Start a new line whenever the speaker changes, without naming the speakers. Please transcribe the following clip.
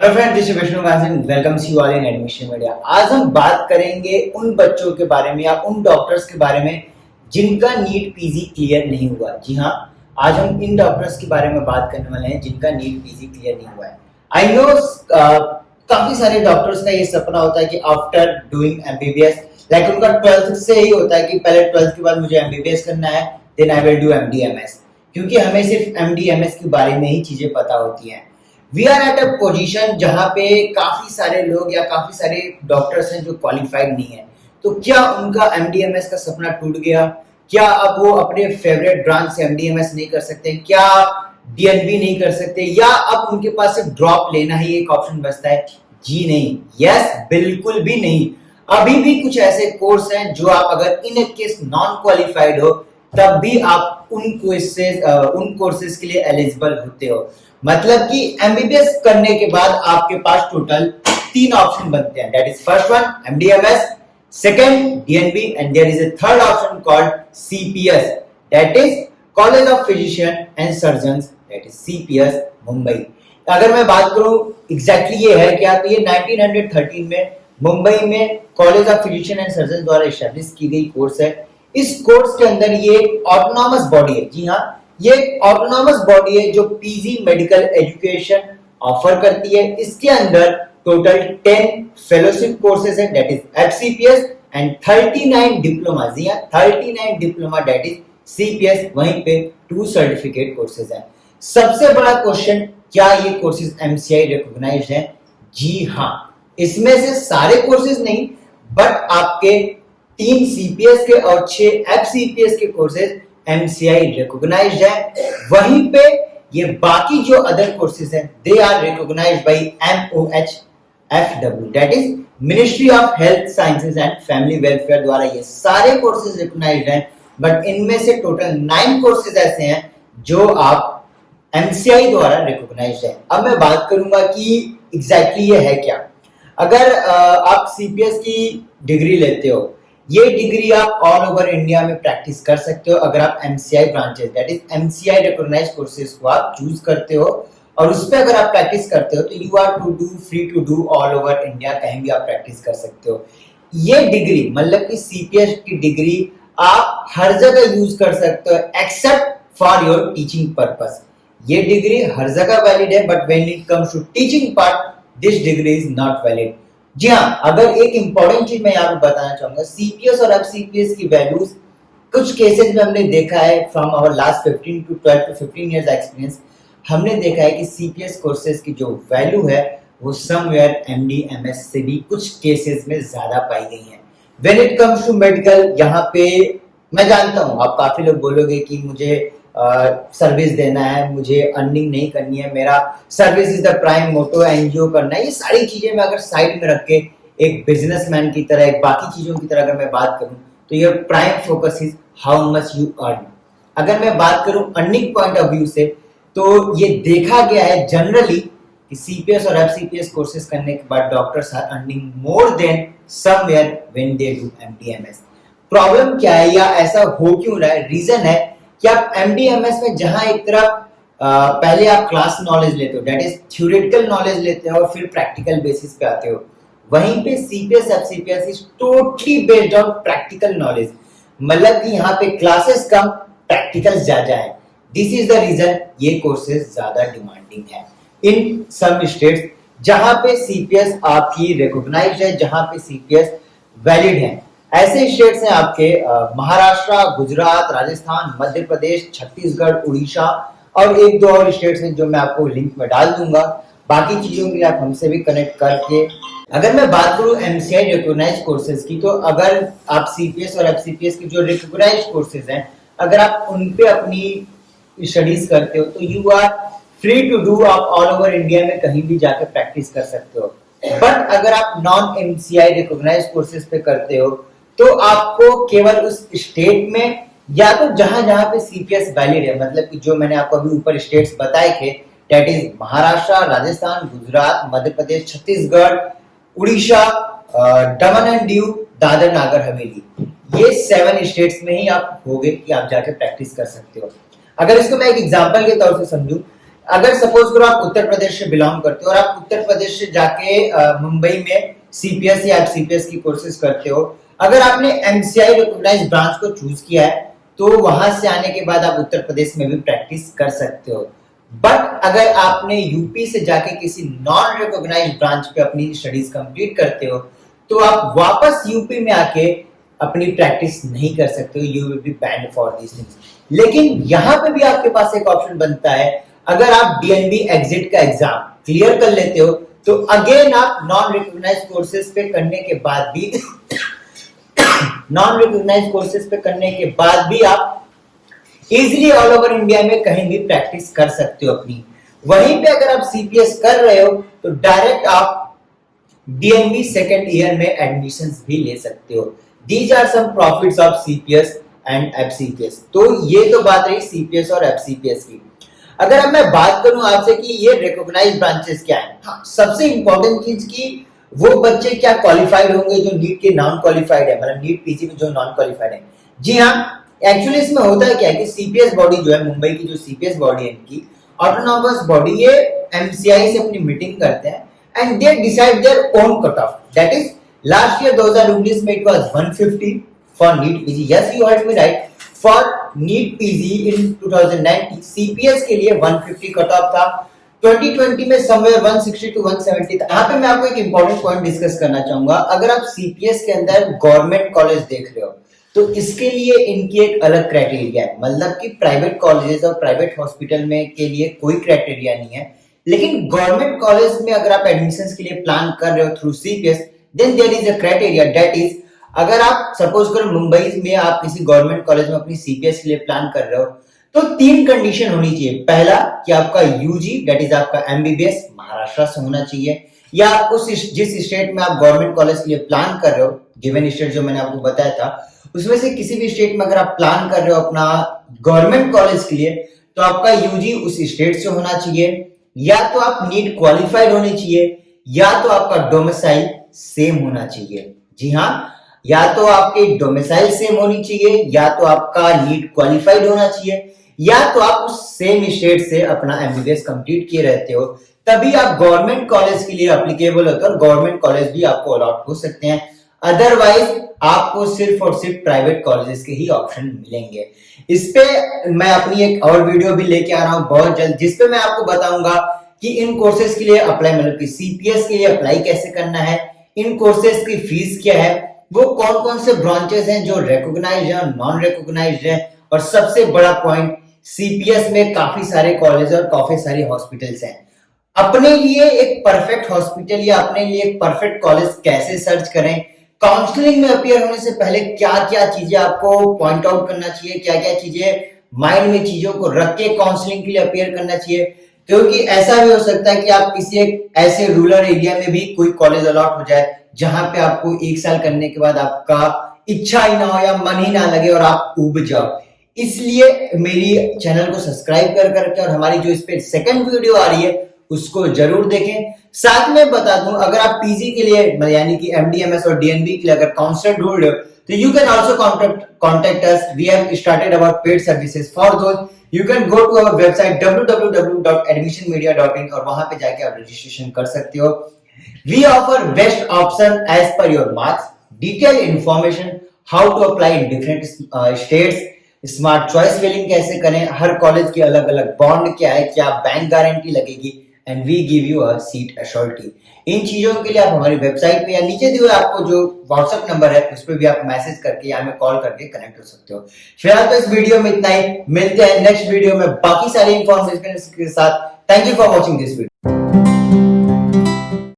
Hello friend, this is Vishnu Gandhi. Welcome you all in admission media. आज हम बात करेंगे उन बच्चों के बारे में या उन डॉक्टर्स के बारे में जिनका नीट पीजी क्लियर नहीं हुआ। जी हाँ, आज हम इन डॉक्टर्स के बारे में बात करने वाले हैं जिनका नीट पीजी क्लियर नहीं हुआ है। आई नो काफी सारे डॉक्टर्स का ये सपना होता है कि आफ्टर डूइंग एमबीबीएस, लाइक उनका 12th से ही होता है कि पहले 12th के बाद मुझे एमबीबीएस करना है, then I will do MD MS, क्योंकि हमें सिर्फ एमडीएमएस के बारे में ही चीजें पता होती हैं। We are at a position जहां पे काफी सारे लोग या काफी सारे डॉक्टर्स हैं जो क्वालिफाइड नहीं है। तो क्या उनका एमडीएमएस का सपना टूट गया? क्या अब वो अपने फेवरेट ब्रांच से एमडीएमएस नहीं कर सकते? क्या डीएनबी नहीं कर सकते? या अब उनके पास सिर्फ ड्रॉप लेना ही एक ऑप्शन बचता है? जी नहीं, यस बिल्कुल भी नहीं। अभी भी कुछ ऐसे कोर्स हैं जो आप अगर इन केस नॉन क्वालिफाइड हो तब भी आप उन कोर्सेज के लिए एलिजिबल होते हो। मतलब कि एमबीबीएस करने के बाद आपके पास टोटल 3 ऑप्शन बनते हैं। That is first one MD MS, second DNB and there is a third option called CPS, that is college of physician and surgeons, that is CPS Mumbai. अगर मैं बात करूं एग्जैक्टली ये है क्या, तो ये 1913 में मुंबई में college of physician and surgeon द्वारा एस्टैब्लिश की गई कोर्स है। इस कोर्स के अंदर ये ऑटोनॉमस बॉडी है। जी हाँ, ये एक ऑटोनॉमस बॉडी है जो पीजी मेडिकल एजुकेशन ऑफर करती है। इसके अंदर टोटल 10 फेलोशिप कोर्सेज है, that is FCPS, and 39 diploma. जी हाँ, 39 डिप्लोमा, दैट इज सीपीएस। वहीं पे 2 सर्टिफिकेट कोर्सेज है। सबसे बड़ा क्वेश्चन, क्या ये कोर्सेज एमसीआई रिकॉग्नाइज्ड है? जी हाँ, इसमें से सारे कोर्सेज नहीं, बट आपके 3 सीपीएस के और 6 एफसीपीएस के कोर्सेज एमसीआई रिकॉग्नाइज्ड है। वहीं पे ये बाकी जो अदर कोर्सेज हैं they are recognised by MOHFW, that is ministry of health sciences and family welfare द्वारा ये सारे कोर्सेज रिकॉग्नाइज्ड हैं। बट इनमें से टोटल 9 कोर्सेज ऐसे हैं जो आप एमसीआई द्वारा रिकॉग्नाइज्ड है। अब मैं बात करूंगा कि एग्जैक्टली ये है क्या। अगर आप सीपीएस की डिग्री लेते हो, ये डिग्री आप ऑल ओवर इंडिया में प्रैक्टिस कर सकते हो अगर आप MCI branches, that is MCI recognised courses को आप चूज करते हो और उस पे अगर आप प्रैक्टिस करते हो तो you are to do free to do all over India, कहीं भी आप प्रैक्टिस कर सकते हो। ये डिग्री मतलब कि सीपीएस की डिग्री आप हर जगह यूज कर सकते हो except for your teaching purpose. ये डिग्री हर जगह वैलिड है, but when it comes to teaching part this degree is not valid. जी हाँ, अगर एक इंपॉर्टेंट चीज मैं यहाँ पे बताना चाहूंगा, सीपीएस और एफसीपीएस की वैल्यूज कुछ केसेस में हमने देखा है from our last 15 to 12 to 15 years experience, हमने देखा है कि सीपीएस कोर्सेज की जो वैल्यू है वो समवेयर एमडीएमएस से भी कुछ केसेस में ज्यादा पाई गई है। When it comes to medical, यहाँ पे मैं जानता हूँ आप काफी लोग बोलोगे कि मुझे सर्विस देना है, मुझे अर्निंग नहीं करनी है, मेरा service is the prime motto, NGO करना है। ये सारी चीजें मैं अगर साइड में रख के एक बिजनेसमैन की तरह, एक बाकी चीजों की तरह अगर मैं बात करूं तो ये prime focus is how much you earn. अगर मैं बात करूं अर्निंग पॉइंट ऑफ व्यू से, तो ये देखा गया है जनरली कि सीपीएस और एफसीपीएस कोर्सेज करने के बाद doctors are earning more than somewhere when they do MD MS. Problem क्या है या ऐसा हो क्यों रहा है? रीजन है कि आप एमडीएमएस में जहां एक तरफ पहले आप क्लास नॉलेज लेते हो, दैट इज थ्योरेटिकल नॉलेज लेते हो और फिर प्रैक्टिकल बेसिस पे आते हो, वहीं पे CPS FCPS is totally based on practical knowledge. मतलब कि यहाँ पे क्लासेस कम, प्रैक्टिकल ज्यादा है। दिस इज द रीजन ये कोर्सेज ज्यादा डिमांडिंग है इन सम स्टेट्स जहां पे सीपीएस आपकी रिकॉग्नाइज्ड है, जहां पे सीपीएस वैलिड है। ऐसे स्टेट्स हैं आपके महाराष्ट्र, गुजरात, राजस्थान, मध्य प्रदेश, छत्तीसगढ़, उड़ीसा और एक दो और स्टेट्स हैं जो मैं आपको लिंक में डाल दूंगा। बाकी चीजों के लिए आप हमसे भी कनेक्ट करके, अगर मैं बात करूं एमसीआई रिकॉग्नाइज्ड कोर्सेज की, तो अगर आप सीपीएस और एफसीपीएस की जो रिकॉग्नाइज्ड कोर्सेज हैं अगर आप उन पे अपनी स्टडीज करते हो तो you are free to do, आप ऑल ओवर इंडिया में कहीं भी जाकर प्रैक्टिस कर सकते हो। बट अगर आप नॉन एमसीआई रिकॉग्नाइज्ड कोर्सेज पे करते हो तो आपको केवल उस स्टेट में या तो जहां जहां पे सीपीएस वैलिड है, मतलब कि जो मैंने आपको अभी ऊपर स्टेट्स बताए थे, that is Maharashtra, Rajasthan, Gujarat, Madhya Pradesh, Chhattisgarh, Orissa, Daman and Diu, Dadar Nagar Haveli, ये 7 स्टेट्स में ही आप होगे कि आप जाके प्रैक्टिस कर सकते हो। अगर इसको मैं एक एग्जांपल के तौर से समझूं, अगर सपोज करो आप उत्तर प्रदेश से बिलोंग करते हो और आप उत्तर प्रदेश से जाके मुंबई में सीपीएस या एफसीपीएस की कोर्सेज करते हो, अगर आपने एमसीआई रिकॉग्नाइज्ड ब्रांच को चूज किया है तो वहां से आने के बाद आप उत्तर प्रदेश में भी प्रैक्टिस कर सकते हो। बट अगर आपने यूपी से जाके किसी नॉन रिकॉग्नाइज्ड ब्रांच पे अपनी स्टडीज कंप्लीट करते हो तो आप वापस यूपी में आके अपनी प्रैक्टिस नहीं कर सकते हो, you will be banned for these things. लेकिन यहाँ पे भी आपके पास एक ऑप्शन बनता है, अगर आप डीएनबी एग्जिट का एग्जाम क्लियर कर लेते हो तो अगेन आप नॉन रिकॉग्नाइज्ड कोर्सेज पे करने के बाद भी नॉन रिकॉग्नाइज्ड कोर्सेज पे करने के बाद भी आप इजीली ऑल ओवर इंडिया में कहीं भी प्रैक्टिस कर सकते हो अपनी। वहीं पे अगर आप सीपीएस कर रहे हो तो डायरेक्ट आप डीएनबी सेकेंड ईयर में एडमिशंस भी ले सकते हो। These are some profits of CPS and FCPS. तो ये तो बात रही सीपीएस और एफसीपीएस की। अगर अब मैं बात करूं आपसे कि ये रिकॉग्नाइज्ड ब्रांचेस क्या है, हाँ, सबसे इंपॉर्टेंट चीज की वो बच्चे क्या क्वालिफाइड होंगे जो नीट के नॉन क्वालिफाइड है, मतलब नीट पीजी में जो नॉन क्वालिफाइड है। जी हाँ, एक्चुअली इसमें होता है क्या है कि सीपीएस बॉडी जो है, मुंबई की जो सीपीएस बॉडी है इनकी ऑटोनॉमस बॉडी, ये एमसीआई से अपनी मीटिंग करते हैं and they decide their own cut off. That is last year 2019 में it was 150 for NEET PG. Yes, you heard me right, for NEET PG in 2019 CPS के लिए 150 कट ऑफ था। 2020 में समवेयर 160 टू 170 था। यहाँ पे मैं आपको एक इंपॉर्टेंट पॉइंट डिस्कस करना चाहूंगा। अगर आप सीपीएस के अंदर गवर्नमेंट कॉलेज देख रहे हो तो इसके लिए इनकी एक अलग क्राइटेरिया है, मतलब कि प्राइवेट कॉलेजेस और प्राइवेट हॉस्पिटल में के लिए कोई क्राइटेरिया नहीं है। लेकिन गवर्नमेंट कॉलेज में अगर आप एडमिशंस के लिए प्लान कर रहे हो through CPS, then there is a criteria, that is अगर आप सपोज करो मुंबई में आप किसी गवर्नमेंट कॉलेज में अपनी सीपीएस के लिए प्लान कर रहे हो तो 3 कंडीशन होनी चाहिए। पहला कि आपका यूजी दैट इज आपका एमबीबीएस महाराष्ट्र से होना चाहिए, या उस जिस स्टेट में आप गवर्नमेंट कॉलेज के लिए प्लान कर रहे हो, गिवन स्टेट जो मैंने आपको बताया था उसमें से किसी भी स्टेट में अगर आप प्लान कर रहे हो अपना गवर्नमेंट कॉलेज के लिए तो आपका यूजी उस स्टेट से होना चाहिए, या तो आप नीट क्वालिफाइड होने चाहिए, या तो आपका डोमिसाइल सेम होना चाहिए। जी हाँ, या तो आपके डोमिसाइल सेम होनी चाहिए, या तो आपका नीट क्वालिफाइड होना चाहिए, या तो आप उस सेम स्टेट से अपना एमबीबीएस कंप्लीट किए रहते हो, तभी आप गवर्नमेंट कॉलेज के लिए एप्लीकेबल होते हो और गवर्नमेंट कॉलेज भी आपको अलॉट हो सकते हैं। अदरवाइज आपको सिर्फ और सिर्फ प्राइवेट कॉलेजेस के ही ऑप्शन मिलेंगे। इस पे मैं अपनी एक और वीडियो भी लेके आ रहा हूं बहुत जल्द, जिसपे मैं आपको बताऊंगा कि इन कोर्सेज के लिए अप्लाई, मतलब कि सीपीएस के लिए अप्लाई कैसे करना है, इन कोर्सेज की फीस क्या है, वो कौन कौन से ब्रांचेस हैं जो रिकॉग्नाइज्ड है और नॉन रिकॉग्नाइज्ड है, और सबसे बड़ा पॉइंट सीपीएस में काफी सारे कॉलेज और काफी सारे हॉस्पिटल्स हैं। अपने लिए एक परफेक्ट हॉस्पिटल या अपने लिए एक परफेक्ट कॉलेज कैसे सर्च करें, काउंसलिंग में अपियर होने से पहले क्या क्या चीजें आपको पॉइंट आउट करना चाहिए, क्या क्या चीजें माइंड में चीजों को रख के काउंसलिंग के लिए अपियर करना चाहिए, क्योंकि ऐसा भी हो सकता है कि आप किसी एक ऐसे रूरल एरिया में भी कोई कॉलेज अलॉट हो जाए जहां पे आपको 1 साल करने के बाद आपका इच्छा ही ना हो या मन ही ना लगे और आप ऊब जाओ। इसलिए मेरी चैनल को सब्सक्राइब कर करके और हमारी जो इस पे सेकंड वीडियो आ रही है उसको जरूर देखें। साथ में बता दूं, अगर आप पीजी के लिए यानी कि एमडीएमएस और डीएनबी के लिए अगर काउंसलर ढूंढ रहे हो तो you can also contact us. We have started our paid services for those. You can go to our website www.admissionmedia.in और वहां पे जाके आप रजिस्ट्रेशन कर सकते हो। We offer best option as per your marks, detailed information how to apply in different states, smart choice filling कैसे करें, हर कॉलेज की अलग अलग बॉन्ड क्या है, क्या बैंक गारंटी लगेगी, and we give you a seat assurity. इन चीजों के लिए आप हमारी वेबसाइट पे या नीचे दिए हुए आपको जो व्हाट्सएप नंबर है उस पर भी आप मैसेज करके या हमें कॉल करके कनेक्ट हो सकते हो। फिलहाल तो इस वीडियो में इतना ही, मिलते हैं नेक्स्ट वीडियो में बाकी सारी इंफॉर्मेशन के साथ। Thank you for watching this video.